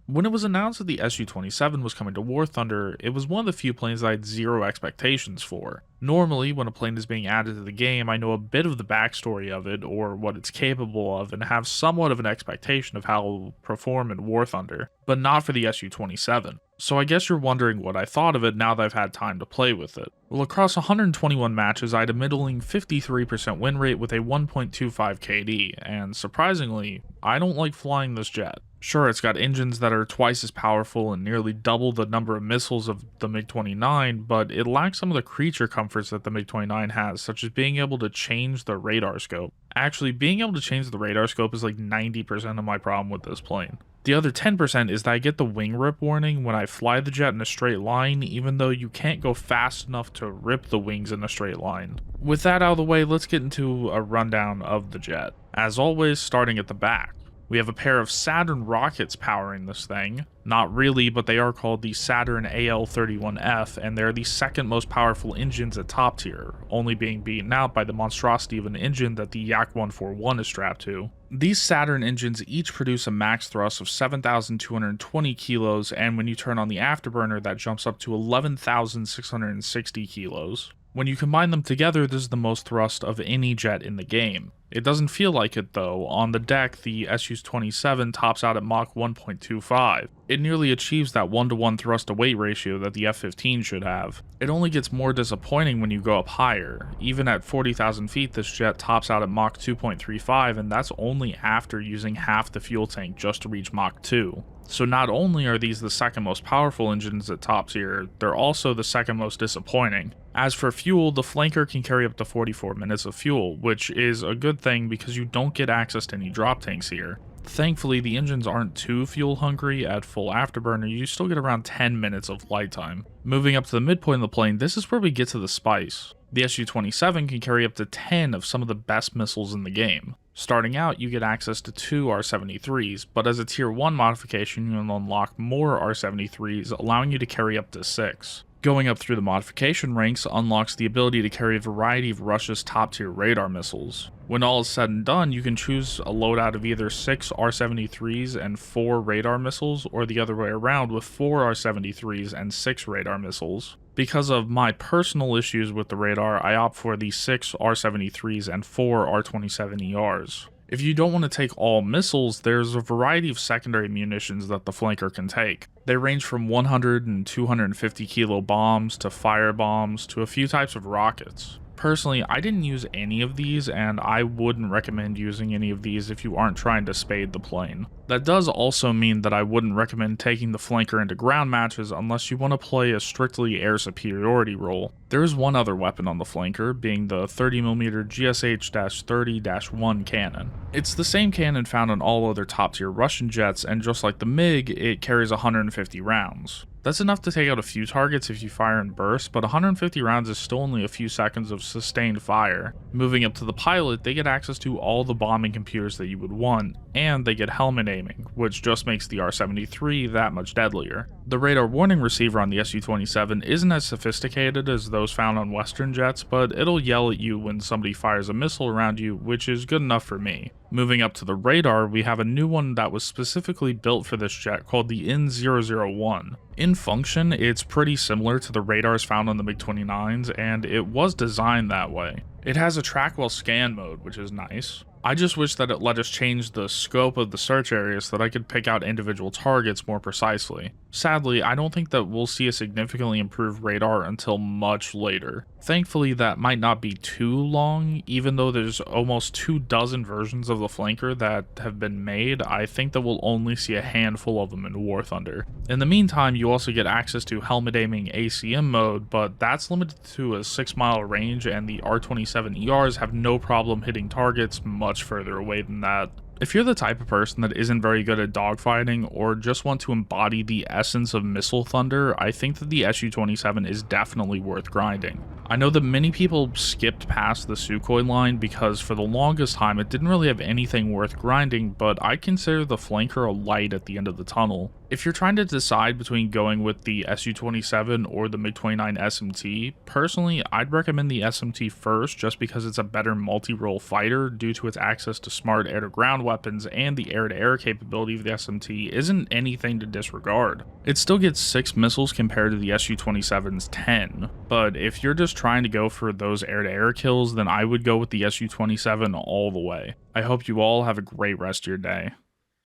When it was announced that the Su-27 was coming to War Thunder, it was one of the few planes I had zero expectations for. Normally, when a plane is being added to the game, I know a bit of the backstory of it, or what it's capable of, and have somewhat of an expectation of how it will perform in War Thunder, but not for the Su-27. So I guess you're wondering what I thought of it now that I've had time to play with it. Well, across 121 matches, I had a middling 53% win rate with a 1.25 KD, and surprisingly, I don't like flying this jet. Sure, it's got engines that are twice as powerful and nearly double the number of missiles of the MiG-29, but it lacks some of the creature comforts that the MiG-29 has, such as being able to change the radar scope. Actually, being able to change the radar scope is like 90% of my problem with this plane. The other 10% is that I get the wing rip warning when I fly the jet in a straight line, even though you can't go fast enough to rip the wings in a straight line. With that out of the way, let's get into a rundown of the jet. As always, starting at the back. We have a pair of Saturn rockets powering this thing. Not really, but they are called the Saturn AL-31F, and they're the second most powerful engines at top tier, only being beaten out by the monstrosity of an engine that the Yak-141 is strapped to. These Saturn engines each produce a max thrust of 7,220 kilos, and when you turn on the afterburner, that jumps up to 11,660 kilos. When you combine them together, this is the most thrust of any jet in the game. It doesn't feel like it though. On the deck, the Su-27 tops out at Mach 1.25. It nearly achieves that 1-to-1 thrust to weight ratio that the F-15 should have. It only gets more disappointing when you go up higher. Even at 40,000 feet, this jet tops out at Mach 2.35, and that's only after using half the fuel tank just to reach Mach 2. So not only are these the second most powerful engines at top tier, they're also the second most disappointing. As for fuel, the flanker can carry up to 44 minutes of fuel, which is a good thing because you don't get access to any drop tanks here. Thankfully, the engines aren't too fuel hungry. At full afterburner, you still get around 10 minutes of flight time. Moving up to the midpoint of the plane, this is where we get to the spice. The Su-27 can carry up to 10 of some of the best missiles in the game. Starting out, you get access to 2 R-73s, but as a Tier 1 modification, you'll unlock more R-73s, allowing you to carry up to 6. Going up through the modification ranks unlocks the ability to carry a variety of Russia's top-tier radar missiles. When all is said and done, you can choose a loadout of either 6 R-73s and 4 radar missiles, or the other way around with 4 R-73s and 6 radar missiles. Because of my personal issues with the radar, I opt for the 6 R-73s and 4 R-27ERs. If you don't want to take all missiles, there's a variety of secondary munitions that the flanker can take. They range from 100 and 250 kilo bombs to fire bombs to a few types of rockets. Personally, I didn't use any of these, and I wouldn't recommend using any of these if you aren't trying to spade the plane. That does also mean that I wouldn't recommend taking the flanker into ground matches unless you want to play a strictly air superiority role. There is one other weapon on the flanker, being the 30mm GSH-30-1 cannon. It's the same cannon found on all other top tier Russian jets, and just like the MiG, it carries 150 rounds. That's enough to take out a few targets if you fire in bursts, but 150 rounds is still only a few seconds of sustained fire. Moving up to the pilot, they get access to all the bombing computers that you would want, and they get helmet aiming, which just makes the R-73 that much deadlier. The radar warning receiver on the Su-27 isn't as sophisticated as those found on Western jets, but it'll yell at you when somebody fires a missile around you, which is good enough for me. Moving up to the radar, we have a new one that was specifically built for this jet called the N001. In function, it's pretty similar to the radars found on the MiG-29s, and it was designed that way. It has a track while scan mode, which is nice. I just wish that it let us change the scope of the search area so that I could pick out individual targets more precisely. Sadly, I don't think that we'll see a significantly improved radar until much later. Thankfully, that might not be too long. Even though there's almost 24 versions of the flanker that have been made, I think that we'll only see a handful of them in War Thunder. In the meantime, you also get access to helmet aiming ACM mode, but that's limited to a 6-mile range, and the R-27ERs have no problem hitting targets much further away than that. If you're the type of person that isn't very good at dogfighting or just want to embody the essence of missile thunder, I think that the Su-27 is definitely worth grinding. I know that many people skipped past the Sukhoi line because for the longest time it didn't really have anything worth grinding, but I consider the flanker a light at the end of the tunnel. If you're trying to decide between going with the Su-27 or the MiG-29 SMT, personally I'd recommend the SMT first just because it's a better multi-role fighter due to its access to smart air-to-ground weapons and the air-to-air capability of the SMT isn't anything to disregard. It still gets 6 missiles compared to the Su-27's 10, but if you're just trying to go for those air-to-air kills, then I would go with the Su-27 all the way. I hope you all have a great rest of your day.